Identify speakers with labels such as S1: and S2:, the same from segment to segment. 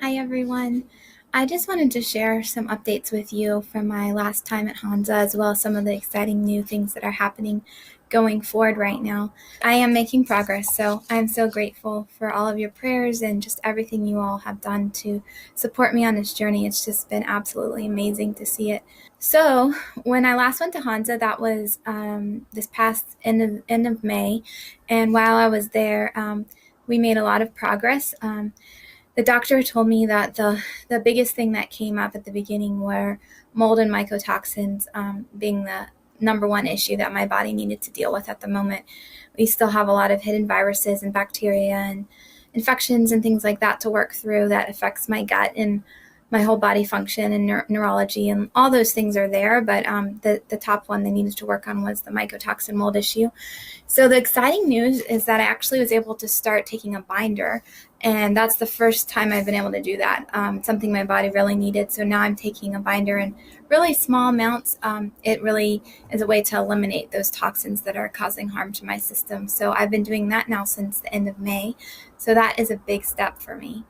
S1: Hi, everyone. I just wanted to share some updates with you from my last time at Hansa, as well as some of the exciting new things that are happening going forward right now. I am making progress, so I'm so grateful for all of your prayers and just everything you all have done to support me on this journey. It's just been absolutely amazing to see it. So, when I last went to Hansa, that was this past end of May, and while I was there, we made a lot of progress. The doctor told me that the biggest thing that came up at the beginning were mold and mycotoxins, being the number one issue that my body needed to deal with at the moment. We still have a lot of hidden viruses and bacteria and infections and things like that to work through that affects my gut and my whole body function and neurology, and all those things are there. But the top one they needed to work on was the mycotoxin mold issue. So the exciting news is that I actually was able to start taking a binder, and that's the first time I've been able to do that. Something my body really needed. So now I'm taking a binder in really small amounts. It really is a way to eliminate those toxins that are causing harm to my system. So I've been doing that now since the end of May. So that is a big step for me.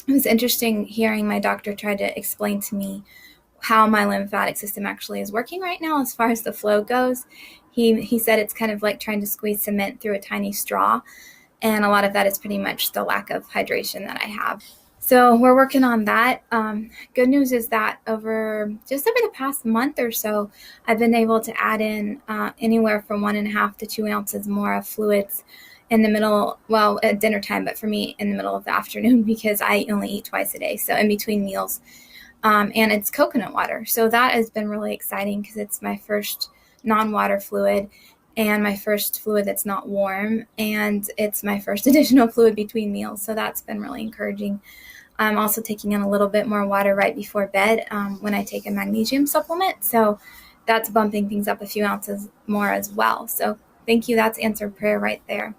S1: It was interesting hearing my doctor try to explain to me how my lymphatic system actually is working right now as far as the flow goes. He said it's kind of like trying to squeeze cement through a tiny straw, and a lot of that is pretty much the lack of hydration that I have. So we're working on that. Good news is that over the past month or so, I've been able to add in anywhere from 1.5 to 2 ounces more of fluids in the middle, well, at dinner time, but for me in the middle of the afternoon because I only eat twice a day, so in between meals. And it's coconut water. So that has been really exciting because it's my first non-water fluid and my first fluid that's not warm, and it's my first additional fluid between meals. So that's been really encouraging. I'm also taking in a little bit more water right before bed when I take a magnesium supplement. So that's bumping things up a few ounces more as well. So thank you. That's answered prayer right there.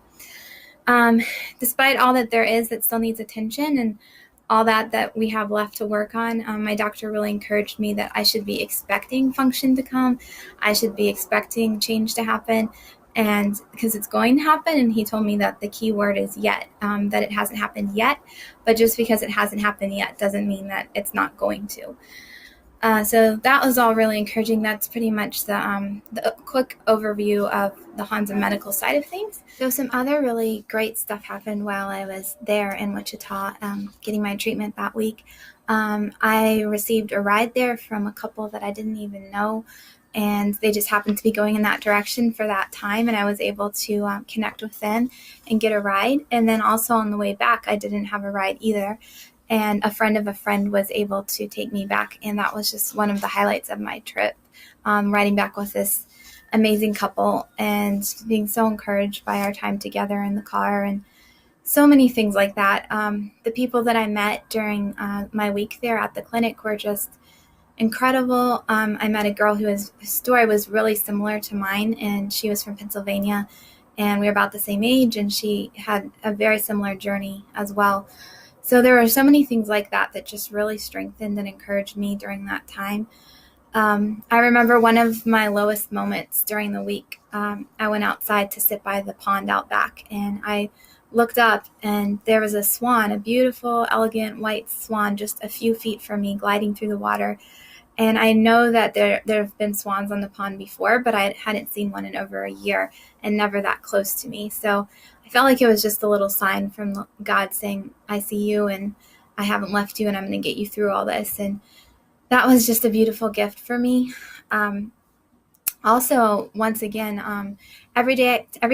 S1: Um, Despite all that there is that still needs attention and all that we have left to work on, my doctor really encouraged me that I should be expecting function to come. I should be expecting change to happen, and because it's going to happen. And he told me that the key word is yet, that it hasn't happened yet, but just because it hasn't happened yet doesn't mean that it's not going to. So that was all really encouraging. That's pretty much the quick overview of the Hansa medical side of things. So some other really great stuff happened while I was there in Wichita, getting my treatment that week. I received a ride there from a couple that I didn't even know, and they just happened to be going in that direction for that time, and I was able to connect with them and get a ride. And then also on the way back, I didn't have a ride either, and a friend of a friend was able to take me back, and that was just one of the highlights of my trip, riding back with this amazing couple and being so encouraged by our time together in the car and so many things like that. The people that I met during my week there at the clinic were just incredible. I met a girl whose story was really similar to mine, and she was from Pennsylvania, and we were about the same age, and she had a very similar journey as well. So there were so many things like that that just really strengthened and encouraged me during that time. I remember one of my lowest moments during the week. I went outside to sit by the pond out back, and I looked up, and there was a swan, a beautiful, elegant white swan, just a few feet from me, gliding through the water. And I know that there have been swans on the pond before, but I hadn't seen one in over a year, and never that close to me. So I felt like it was just a little sign from God saying, I see you, and I haven't left you, and I'm going to get you through all this. And that was just a beautiful gift for me. Also, once again, every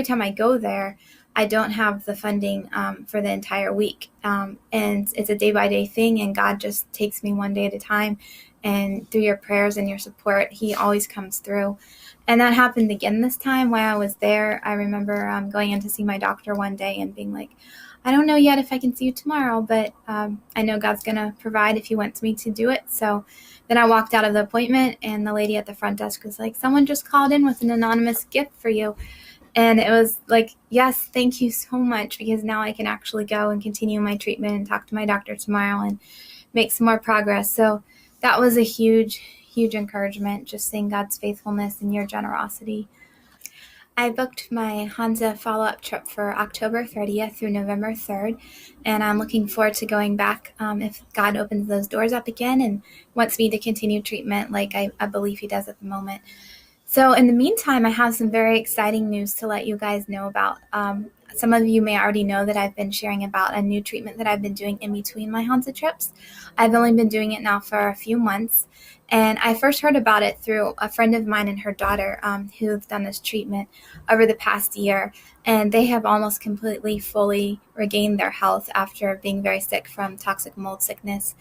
S1: time I go there, I don't have the funding for the entire week. And it's a day by day thing, and God just takes me one day at a time. And through your prayers and your support, He always comes through. And that happened again this time while I was there. I remember going in to see my doctor one day and being like, I don't know yet if I can see you tomorrow, but I know God's going to provide if He wants me to do it. So then I walked out of the appointment, and the lady at the front desk was like, someone just called in with an anonymous gift for you. And it was like, yes, thank you so much, because now I can actually go and continue my treatment and talk to my doctor tomorrow and make some more progress. So that was a huge, huge encouragement, just seeing God's faithfulness and your generosity. I booked my Hansa follow-up trip for October 30th through November 3rd, and I'm looking forward to going back if God opens those doors up again and wants me to continue treatment like I believe he does at the moment. So in the meantime, I have some very exciting news to let you guys know about. Some of you may already know that I've been sharing about a new treatment that I've been doing in between my Hansa trips. I've only been doing it now for a few months, and I first heard about it through a friend of mine and her daughter who've done this treatment over the past year, and they have almost completely, fully regained their health after being very sick from toxic mold sickness.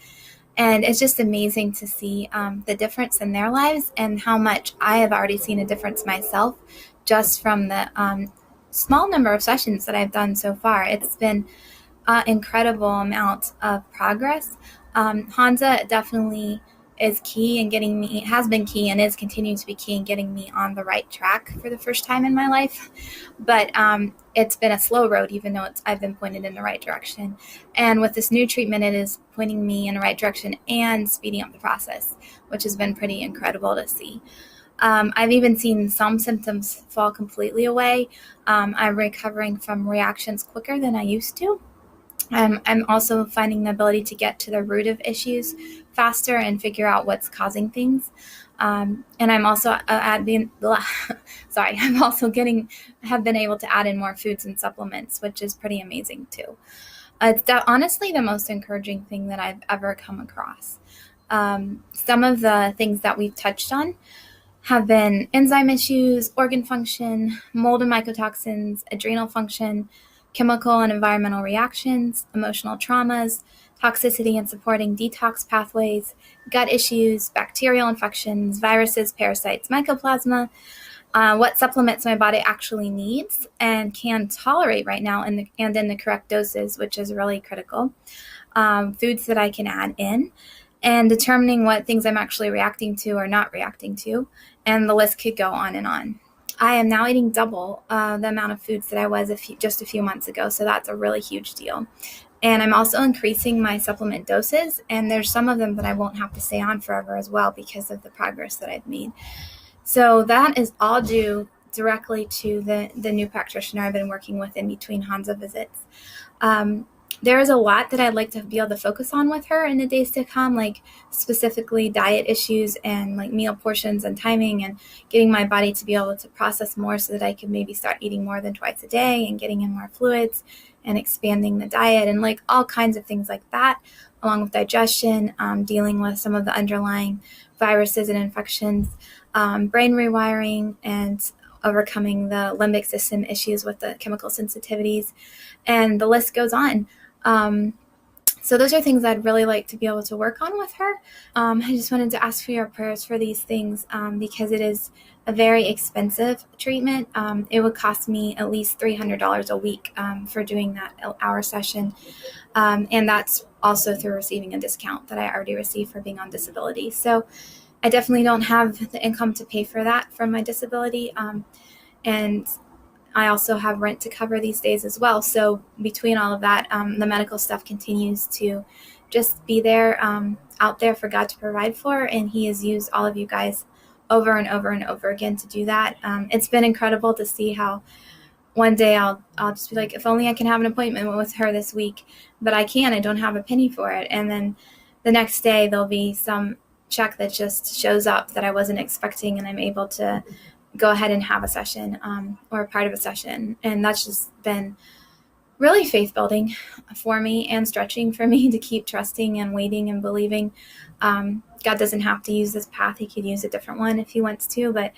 S1: And it's just amazing to see the difference in their lives and how much I have already seen a difference myself just from the small number of sessions that I've done so far. It's been an incredible amount of progress. Hansa definitely is key in getting me, has been key and is continuing to be key in getting me on the right track for the first time in my life. But it's been a slow road, even though I've been pointed in the right direction. And with this new treatment, it is pointing me in the right direction and speeding up the process, which has been pretty incredible to see. I've even seen some symptoms fall completely away. I'm recovering from reactions quicker than I used to. I'm also finding the ability to get to the root of issues faster and figure out what's causing things. And I'm also have been able to add in more foods and supplements, which is pretty amazing too. It's honestly the most encouraging thing that I've ever come across. Some of the things that we've touched on have been enzyme issues, organ function, mold and mycotoxins, adrenal function, chemical and environmental reactions, emotional traumas, toxicity and supporting detox pathways, gut issues, bacterial infections, viruses, parasites, mycoplasma, what supplements my body actually needs and can tolerate right now and in the correct doses, which is really critical, foods that I can add in, and determining what things I'm actually reacting to or not reacting to, and the list could go on and on. I am now eating double the amount of foods that I was just a few months ago, so that's a really huge deal. And I'm also increasing my supplement doses, and there's some of them that I won't have to stay on forever as well because of the progress that I've made. So that is all due directly to the new practitioner I've been working with in between Hansa visits. There is a lot that I'd like to be able to focus on with her in the days to come, like specifically diet issues and like meal portions and timing and getting my body to be able to process more so that I can maybe start eating more than twice a day and getting in more fluids and expanding the diet and like all kinds of things like that, along with digestion, dealing with some of the underlying viruses and infections, brain rewiring, and overcoming the limbic system issues with the chemical sensitivities, and the list goes on. So those are things I'd really like to be able to work on with her. I just wanted to ask for your prayers for these things because it is a very expensive treatment. It would cost me at least $300 a week for doing that hour session. And that's also through receiving a discount that I already received for being on disability. So I definitely don't have the income to pay for that from my disability. And I also have rent to cover these days as well. So between all of that, the medical stuff continues to just be there, out there for God to provide for. And he has used all of you guys over and over and over again to do that. It's been incredible to see how one day I'll just be like, if only I can have an appointment with her this week, but I can't, I don't have a penny for it. And then the next day there'll be some check that just shows up that I wasn't expecting, and I'm able to go ahead and have a session or a part of a session. And that's just been really faith building for me and stretching for me to keep trusting and waiting and believing. God doesn't have to use this path. He could use a different one if he wants to, but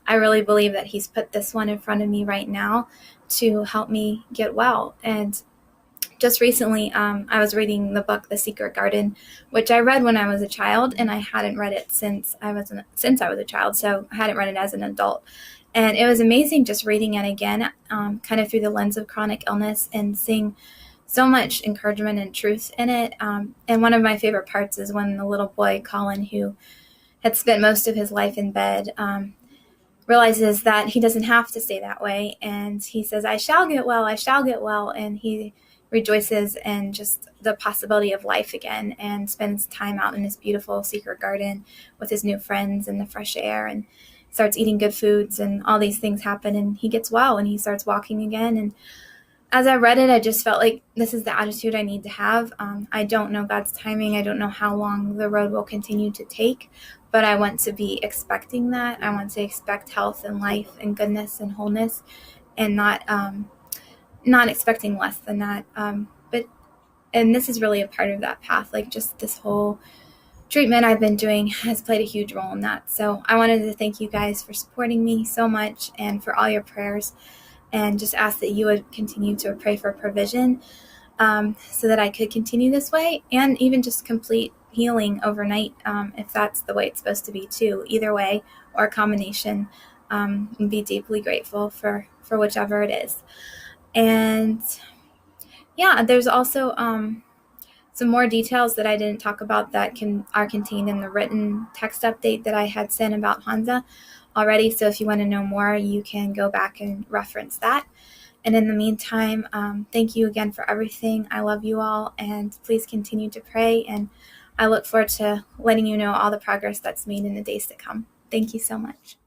S1: I really believe that he's put this one in front of me right now to help me get well. And just recently, I was reading the book, The Secret Garden, which I read when I was a child, and I hadn't read it since I was a child, so I hadn't read it as an adult. And it was amazing just reading it again, kind of through the lens of chronic illness and seeing so much encouragement and truth in it. And one of my favorite parts is when the little boy, Colin, who had spent most of his life in bed, realizes that he doesn't have to stay that way. And he says, I shall get well, I shall get well. And he rejoices in just the possibility of life again and spends time out in this beautiful secret garden with his new friends and the fresh air. And starts eating good foods, and all these things happen, and he gets well and he starts walking again. And as I read it, I just felt like this is the attitude I need to have. I don't know God's timing. I don't know how long the road will continue to take, but I want to be expecting that. I want to expect health and life and goodness and wholeness, and not expecting less than that. And this is really a part of that path. Like, just this whole treatment I've been doing has played a huge role in that. So I wanted to thank you guys for supporting me so much and for all your prayers, and just ask that you would continue to pray for provision, so that I could continue this way, and even just complete healing overnight, if that's the way it's supposed to be too. Either way, or a combination, and be deeply grateful for whichever it is. And yeah, there's also some more details that I didn't talk about that are contained in the written text update that I had sent about Hansa already. So if you want to know more, you can go back and reference that. And in the meantime, thank you again for everything. I love you all, and please continue to pray. And I look forward to letting you know all the progress that's made in the days to come. Thank you so much.